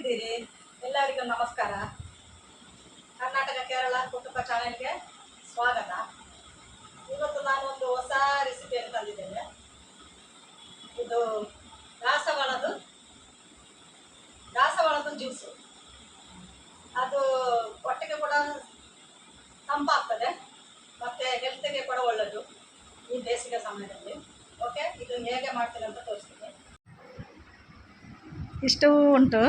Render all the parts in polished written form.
ಹೇಗಿದ್ದೀರಿ? ಎಲ್ಲರಿಗೂ ನಮಸ್ಕಾರ. ಕರ್ನಾಟಕ ಕೇರಳ ಕುಟುಂಬ ಚಾನೆಲ್ಗೆ ಸ್ವಾಗತ. ಇವತ್ತು ನಾನು ಒಂದು ಹೊಸ ರೆಸಿಪಿಯನ್ನು ತಂದಿದ್ದೇನೆ. ಇದು ದಾಸವಾಳದ ಜ್ಯೂಸು. ಅದು ಹೊಟ್ಟೆಗೆ ಕೂಡ ತಂಪಾಗ್ತದೆ ಮತ್ತು ಹೆಲ್ತ್ಗೆ ಕೂಡ ಒಳ್ಳೆಯದು ಈ ಬೇಸಿಗೆ ಸಮಯದಲ್ಲಿ. ಓಕೆ, ಇದು ಹೇಗೆ ಮಾಡ್ತೀನಿ ಅಂತ ತೋರಿಸ್ತೀನಿ. ಇಷ್ಟು ಉಂಟು.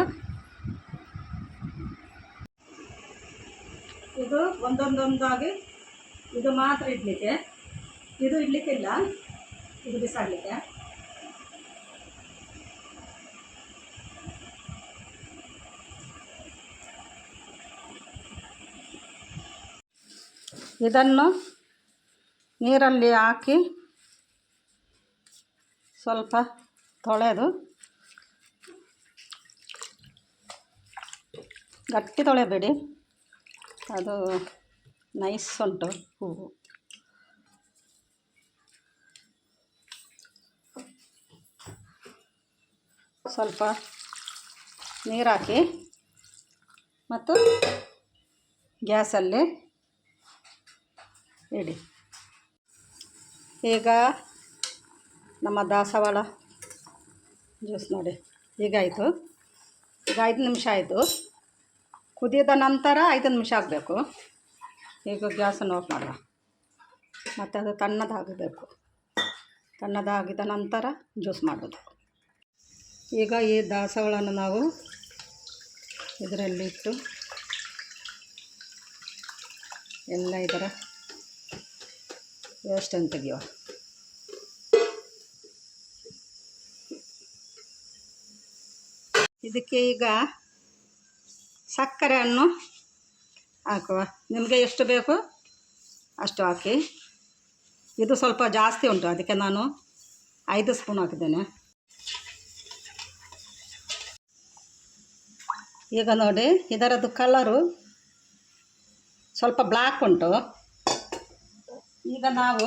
ಇದು ಒಂದೊಂದಾಗಿ ಇದು ಮಾತ್ರ ಇಡಲಿಕ್ಕೆ, ಇದು ಇಡಲಿಕ್ಕಿಲ್ಲ, ಇದು ಬಿಸಾಡಲಿಕ್ಕೆ. ಇದನ್ನು ನೀರಲ್ಲಿ ಹಾಕಿ ಸ್ವಲ್ಪ ತೊಳೆದು, ಗಟ್ಟಿ ತೊಳೆಬೇಡಿ, ಅದು ನೈಸ್ ಉಂಟು ಹೂವು. ಸ್ವಲ್ಪ ನೀರು ಹಾಕಿ ಮತ್ತು ಗ್ಯಾಸಲ್ಲಿ ಇಡಿ. ಈಗ ನಮ್ಮ ದಾಸವಾಳ ಜ್ಯೂಸ್ ನೋಡಿ ಈಗಾಯಿತು. ಈಗ 5 ನಿಮಿಷ ಆಯಿತು. ಕುದಿದ ನಂತರ 5 ನಿಮಿಷ ಆಗಬೇಕು. ಈಗ ಗ್ಯಾಸನ್ನು ಆಫ್ ಮಾಡುವ. ಮತ್ತು ಅದು ತಣ್ಣದಾಗಬೇಕು. ತಣ್ಣದಾಗಿದ ನಂತರ ಜ್ಯೂಸ್ ಮಾಡೋದು. ಈಗ ಈ ದಾಸವಾಳನ್ನು ನಾವು ಇದರಲ್ಲಿಟ್ಟು ಎಲ್ಲ ಇದರ ವೇಸ್ಟನ್ನು ತೆಗೆಯುವ. ಇದಕ್ಕೆ ಈಗ ಸಕ್ಕರೆಯನ್ನು ಹಾಕುವ. ನಿಮಗೆ ಎಷ್ಟು ಬೇಕು ಅಷ್ಟು ಹಾಕಿ. ಇದು ಸ್ವಲ್ಪ ಜಾಸ್ತಿ ಉಂಟು, ಅದಕ್ಕೆ ನಾನು 5 ಸ್ಪೂನ್ ಹಾಕಿದ್ದೇನೆ. ಈಗ ನೋಡಿ, ಇದರದ್ದು ಕಲರು ಸ್ವಲ್ಪ ಬ್ಲ್ಯಾಕ್ ಉಂಟು. ಈಗ ನಾವು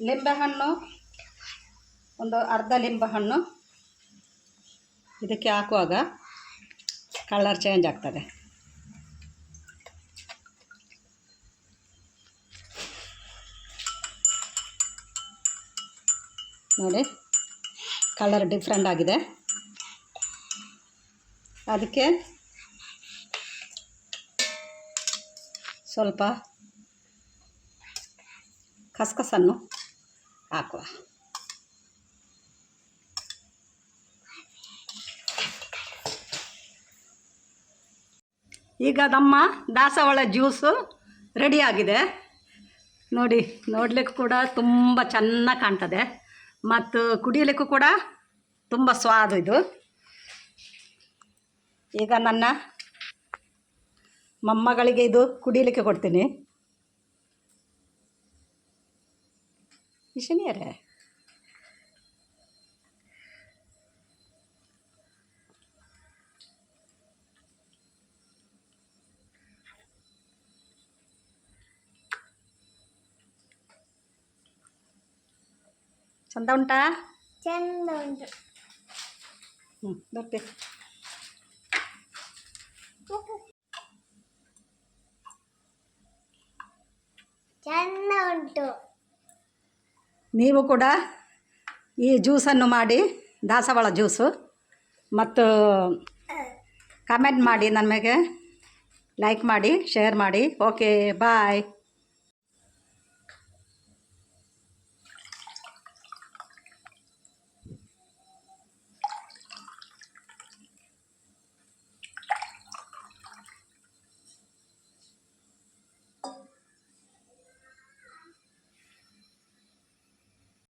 ಲಿಂಬೆಹಣ್ಣು, ಒಂದು ಅರ್ಧ ಲಿಂಬೆಹಣ್ಣು ಇದಕ್ಕೆ ಹಾಕುವಾಗ ಕಲರ್ ಚೇಂಜ್ ಆಗ್ತದೆ. ನೋಡಿ, ಕಲರ್ ಡಿಫ್ರೆಂಟ್ ಆಗಿದೆ. ಅದಕ್ಕೆ ಸ್ವಲ್ಪ ಕಸಕಸನ್ನು ಹಾಕುವ. ಈಗ ನಮ್ಮ ದಾಸವಾಳ ಜ್ಯೂಸು ರೆಡಿಯಾಗಿದೆ ನೋಡಿ. ನೋಡಲಿಕ್ಕೂ ಕೂಡ ತುಂಬ ಚೆನ್ನಾಗಿ ಕಾಣ್ತದೆ ಮತ್ತು ಕುಡಿಯಲಿಕ್ಕೂ ಕೂಡ ತುಂಬ ಸ್ವಾದ ಇದು. ಈಗ ನನ್ನ ಮೊಮ್ಮಗಳಿಗೆ ಇದು ಕುಡಿಯಲಿಕ್ಕೆ ಕೊಡ್ತೀನಿ. ಇಶನಿಯರೇ, ಚಂದ ಉಂಟಾ? ಚಂದ ಉಂಟು. ಬರ್ತೆ. ಚಂದ ಉಂಟು. ನೀವು ಕೂಡ ಈ ಜ್ಯೂಸನ್ನು ಮಾಡಿ, ದಾಸವಾಳ ಜ್ಯೂಸು, ಮತ್ತು ಕಮೆಂಟ್ ಮಾಡಿ, ನಮಗೆ ಲೈಕ್ ಮಾಡಿ, ಶೇರ್ ಮಾಡಿ. ಓಕೆ, ಬಾಯ್.